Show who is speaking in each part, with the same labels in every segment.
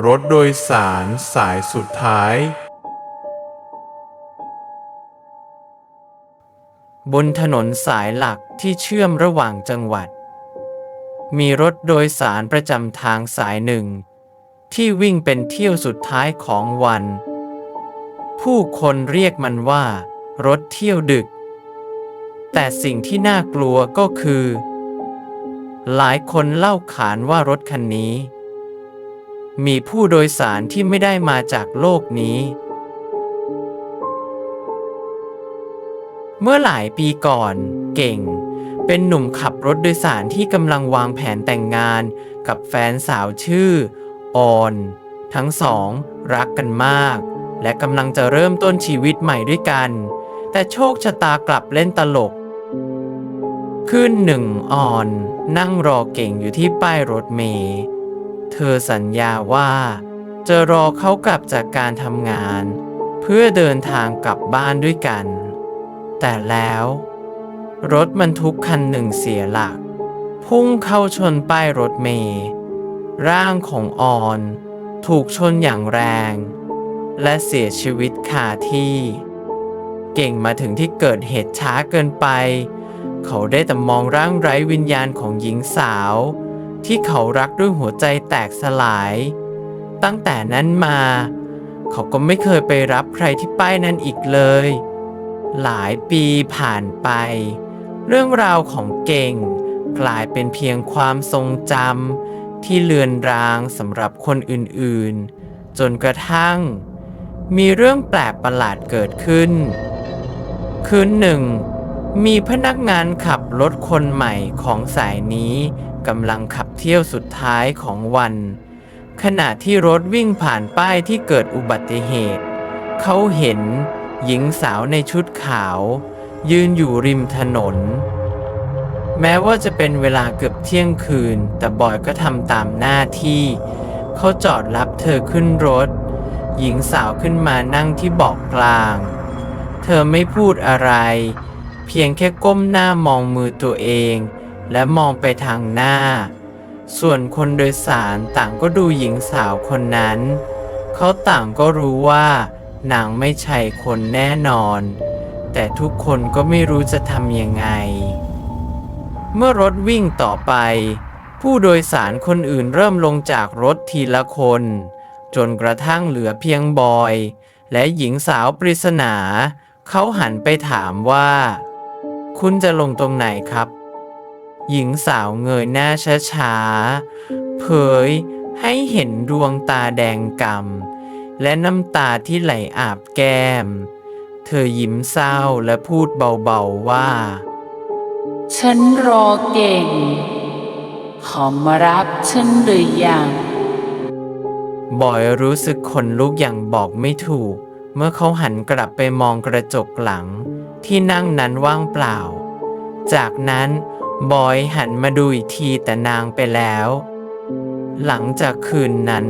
Speaker 1: รถโดยสารสายสุดท้าย
Speaker 2: บนถนนสายหลักที่เชื่อมระหว่างจังหวัดมีรถโดยสารประจำทางสายหนึ่งที่วิ่งเป็นเที่ยวสุดท้ายของวันผู้คนเรียกมันว่ารถเที่ยวดึกแต่สิ่งที่น่ากลัวก็คือหลายคนเล่าขานว่ารถคันนี้มีผู้โดยสารที่ไม่ได้มาจากโลกนี้เมื่อหลายปีก่อนเก่งเป็นหนุ่มขับรถโดยสารที่กำลังวางแผนแต่งงานกับแฟนสาวชื่อออนทั้งสองรักกันมากและกำลังจะเริ่มต้นชีวิตใหม่ด้วยกันแต่โชคชะตากลับเล่นตลกคืนหนึ่งออนนั่งรอเก่งอยู่ที่ป้ายรถเมล์เธอสัญญาว่าจะรอเขากลับจากการทำงานเพื่อเดินทางกลับบ้านด้วยกันแต่แล้วรถบรรทุกคันหนึ่งเสียหลักพุ่งเข้าชนป้ายรถเมล์ร่างของออนถูกชนอย่างแรงและเสียชีวิตคาที่เก่งมาถึงที่เกิดเหตุช้าเกินไปเขาได้แต่มองร่างไร้วิญญาณของหญิงสาวที่เขารักด้วยหัวใจแตกสลายตั้งแต่นั้นมาเขาก็ไม่เคยไปรับใครที่ป้ายนั้นอีกเลยหลายปีผ่านไปเรื่องราวของเก่งกลายเป็นเพียงความทรงจำที่เลือนรางสำหรับคนอื่นๆจนกระทั่งมีเรื่องแปลกประหลาดเกิดขึ้นคืนหนึ่งมีพนักงานขับรถคนใหม่ของสายนี้กำลังขับเที่ยวสุดท้ายของวันขณะที่รถวิ่งผ่านป้ายที่เกิดอุบัติเหตุเขาเห็นหญิงสาวในชุดขาวยืนอยู่ริมถนนแม้ว่าจะเป็นเวลาเกือบเที่ยงคืนแต่บอยก็ทำตามหน้าที่เขาจอดรับเธอขึ้นรถหญิงสาวขึ้นมานั่งที่เบาะกลางเธอไม่พูดอะไรเพียงแค่ก้มหน้ามองมือตัวเองและมองไปทางหน้าส่วนคนโดยสารต่างก็ดูหญิงสาวคนนั้นเขาต่างก็รู้ว่านางไม่ใช่คนแน่นอนแต่ทุกคนก็ไม่รู้จะทำยังไงเมื่อรถวิ่งต่อไปผู้โดยสารคนอื่นเริ่มลงจากรถทีละคนจนกระทั่งเหลือเพียงบอยและหญิงสาวปริศนาเขาหันไปถามว่าคุณจะลงตรงไหนครับหญิงสาวเงยหน้าช้าๆเผยให้เห็นดวงตาแดงก่ำและน้ำตาที่ไหลอาบแก้มเธอยิ้มเศร้าและพูดเบาๆว่า
Speaker 3: ฉันรอเก่งขอมารับฉันหรือยัง
Speaker 2: บอยรู้สึกขนลุกอย่างบอกไม่ถูกเมื่อเขาหันกลับไปมองกระจกหลังที่นั่งนั้นว่างเปล่าจากนั้นบอยหันมาดูอีกทีแต่นางไปแล้วหลังจากคืนนั้น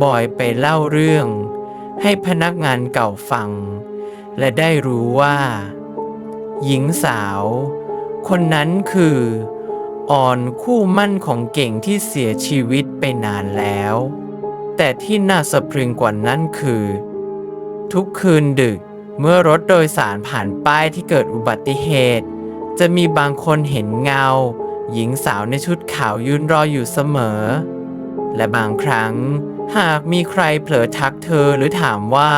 Speaker 2: บอยไปเล่าเรื่องให้พนักงานเก่าฟังและได้รู้ว่าหญิงสาวคนนั้นคือออนคู่มั่นของเก่งที่เสียชีวิตไปนานแล้วแต่ที่น่าสะพรึงกว่านั้นคือทุกคืนดึกเมื่อรถโดยสารผ่านป้ายที่เกิดอุบัติเหตุจะมีบางคนเห็นเงาหญิงสาวในชุดขาวยืนรออยู่เสมอและบางครั้งหากมีใครเผลอทักเธอหรือถามว่า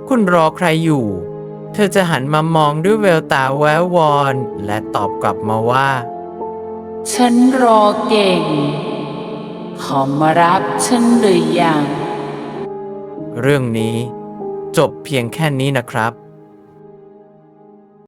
Speaker 2: คุณรอใครอยู่เธอจะหันมามองด้วยแววตาแวววอนและตอบกลับมาว่า
Speaker 3: ฉันรอเก่งขอมารับฉันหรือยัง
Speaker 2: เรื่องนี้จบเพียงแค่นี้นะครับ